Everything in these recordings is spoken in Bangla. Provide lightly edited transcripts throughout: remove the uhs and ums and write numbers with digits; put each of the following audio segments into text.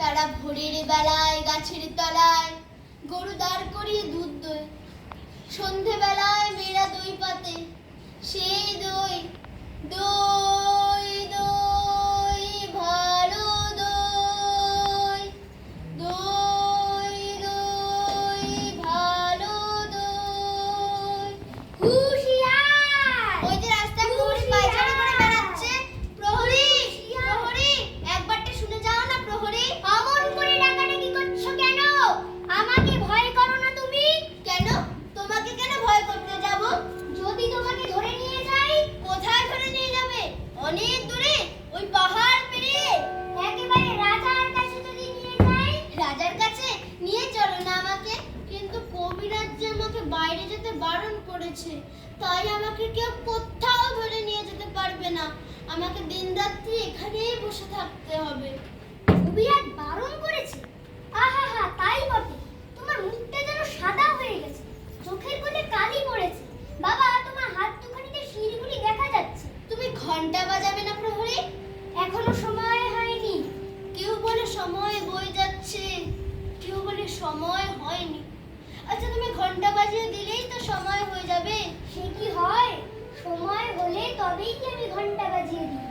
তারা ভোরের বেলায় গাছের তলায় গরু দাঁড় করিয়ে দুধ দোয়। সন্ধেবেলায় মেয়েরা দই পাতে, সেই দই দই দই ভালো দই, দই দই ভালো দই। হুঁশিয়ার! ওই যে রাস্তায় প্রহরী পায়চারি করে বেড়াচ্ছে। প্রহরী, প্রহরী, একবারটা শুনে যাও না প্রহরী। অমন করে ডাকাডাকি করছো কেন? আমাকে ভয় করো না তুমি? কেন? তোমাকে কেন ভয় করতে যাব? যদি তোমাকে ধরে নিয়ে যাই? কোথায় ধরে নিয়ে যাবে? অনেক দূরে, ওই পাহাড় পেরিয়ে। একেবারে রাজার কাছে যদি নিয়ে যাই? রাজার কাছে নিয়ে চলো না আমাকে। কিন্তু কবিরাজ যে আমাকে বাইরে যেতে বারণ করেছে, তাই আমাকে কেউ কোথাও ধরে নিয়ে যেতে পারবে না। আমাকে দিনরাত্রি এখানেই বসে থাকতে হবে। কবিরাজ বারণ করেছে? আহা, তাই বটে। তোমার মুখটা যেন সাদা হয়ে গেছে, চোখের কোণে কালি পড়েছে। বাবা, তোমার হাত দুখানিতে শিরগুলি দেখা যাচ্ছে। তুমি ঘন্টা বাজাবে না প্রহরী? এখনো সময় হয়নি। কেউ বলে সময় বয়ে যাচ্ছে, কেউ বলে সময় হয়নি। আচ্ছা, তুমি ঘন্টা বাজিয়ে দিলেই তো সময় হয়ে যাবে। সে কি হয়? সময় হলে তবেই কি আমি ঘন্টা বাজিয়ে দিই।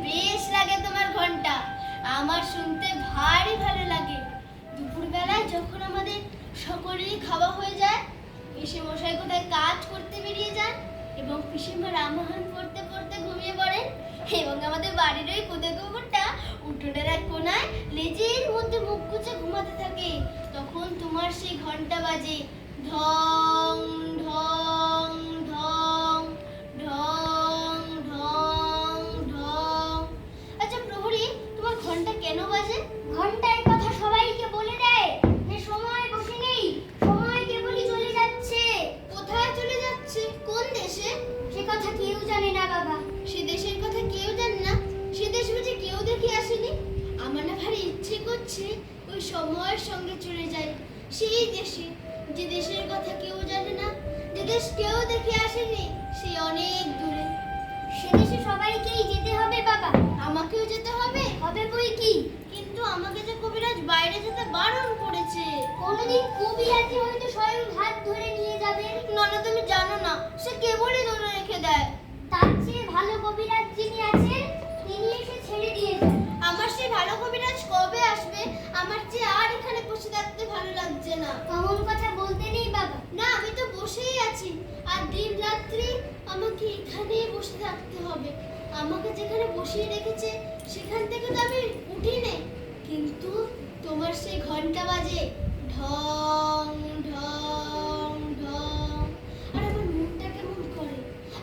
বেশ লাগে তোমার ঘন্টা, আমার শুনতে ভারী ভালো লাগে। দুপুরবেলায় যখন আমাদের সকলেরই খাওয়া হয়ে যায়, পিসে মশাই কোথায় কাজ করতে বেরিয়ে যান এবং পিসিমা রামায়ণ পড়তে পড়তে ঘুমিয়ে পড়েন, এবং আমাদের বাড়ির ওই কুদে কুকুরটা উঠোনের এক কোনায় লেজের মধ্যে মুখ গুজে ঘুমাতে থাকে, তখন তোমার সেই ঘন্টা বাজে ঢং ঢং ঢং ঢং ঢং ঢং। আচ্ছা প্রহরী, তোমার ঘন্টা কেন বাজে? ঘন্টার কথা সবাইকে বলে দেয় যে সময় বসে নেই, সময় কেবলই চলে যাচ্ছে। কোথায় চলে যাচ্ছে? কোন দেশে? সে কথা কেউ জানে না বাবা। সে দেশের কথা কেউ জানে না? সে দেশ বুঝি কেউ দেখে আসেনি? আমার না ভারী ইচ্ছে করছে ওই সময়ের সঙ্গে চলে যাই সেই দেশে, যে দেশের কথা কেউ জানে না, যে দেশ কেউ দেখে আসেনি, সে অনেক দূরে। সে দেশে সবাইকেই যেতে হবে বাবা। আমাকেও যেতে হবে? হবে বই কি? কিন্তু আমাকে যে কবিরাজ বাইরে যেতে বারণ করেছে। কোনোদিন কবিরাজি হয়তো স্বয়ং হাত ধরে নিয়ে যাবেন। না না, তুমি জানো না, সে কেবলই ধরে রেখে দেয়। তার চেয়ে ভালো কবিরাজ যিনি আছেন, তিনি এসে ছেড়ে দিয়ে যান। আমার সেই ভালো কবিরাজ কবে আসবে? আমার যে আর এখানে বসে থাকতে ভালো লাগছে না। অমন কথা বলতে নেই বাবা। না, আমি তো বসেই আছি, আর দিন রাত্রি আমাকে এখানেই বসে থাকতে হবে। আমাকে যেখানে বসিয়ে রেখেছে সেখান থেকে তো আমি উঠি নে। কিন্তু তোমার সেই ঘন্টা বাজে ঢং ঢং ঢং, আর আমার মনটা কেমন করে।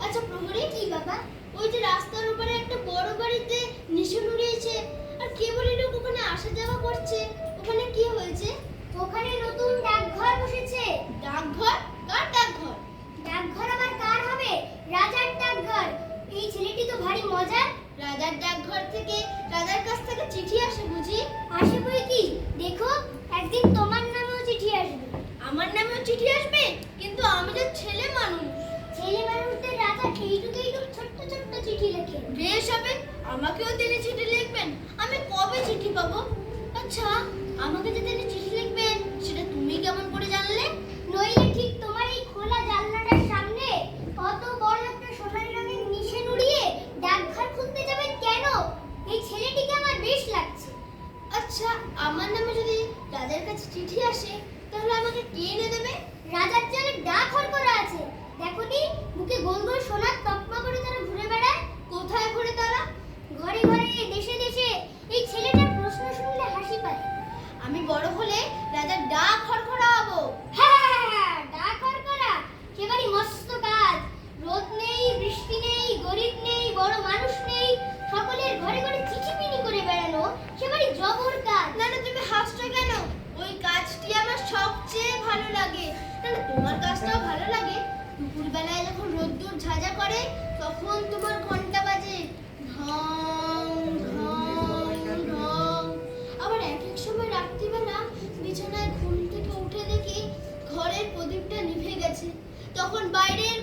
আচ্ছা প্রহরী, কি বাবা? ওই যে রাস্তার উপরে একটা বড় বাড়িতে নিশান উড়িয়েছে, আর কেবলই লোক ওখানে আসা যাওয়া করছে, ওখানে কি হয়েছে? ওখানে নতুন ডাকঘর বসেছে। ডাকঘর? কার ডাকঘর? ডাকঘর আবার কার হবে? রাজার ডাকঘর। এই ছেলেটি তো ভারী মজার। রাজার ডাকঘর থেকে, রাজার কাছ থেকে চিঠি আসে বুঝি? আসে বই কি? দেখো, একদিন তোমার নামেও চিঠি আসবে। আমার নামেও চিঠি আসবে? কিন্তু আমি তো ছেলে মানুষ। ছেলে মানুষদের রাজা এইটুকু ছোট্ট ছোট্ট চিঠি লেখে। বেশ হবে, আমাকেও তিনি চিঠি লিখবেন। আমি কবে চিঠি পাবো? আচ্ছা, আমাকে যে তিনি চিঠি লিখবেন সেটা তুমি কেমন করে জানলে? নইলে ঠিক তোমার এই খোলা জানলাটার সামনে কত বড় একটা সোনালী রঙের নিশান উড়িয়ে ডাকঘর খুলতে যাবেন কেন? এই ছেলেটিকে আমার বেশ লাগছে। আচ্ছা, আমার নামে যদি রাজার কাছে চিঠি আসে, তাহলে আমাকে কে এনে দেবে? রাজার যে অনেক ডাকঘর করা আছে, দেখোনি? মুখে গোল গোল সোনার তকমা করে তারা ঘুরে বেড়ায়। কোথায় ঘুরে তারা? ঘরে ঘরে, দেশে দেশে। এই ছেলেটার প্রশ্ন শুনলে হাসি পায়। আমি বড় হলে রাজার ডাক খড়খড়া হবো। হ্যাঁ, ডাকঘর করা সেবারই মস্ত কাজ। রোদ নেই, বৃষ্টি নেই, গরিব নেই, বড় মানুষ নেই, সকলের ঘরে ঘরে চিঠিপিনি করে বেড়ানো সেবারই জবর কাজ। না না, তুমি হাসছো কেন? ওই কাজটি আমার সবচেয়ে ভালো লাগে। না না, তোমার কাজটাও ভালো লাগে। দুপুরবেলায় যখন রোদ্দুর ঝাঁঝা করে, তখন তোমার ঘন্টা বাজে ঢং ঢং ঢং। আবার এক এক সময় রাত্রিবেলা বিছানায় ঘুম থেকে উঠে দেখি ঘরের প্রদীপটা নিভে গেছে, তখন বাইরের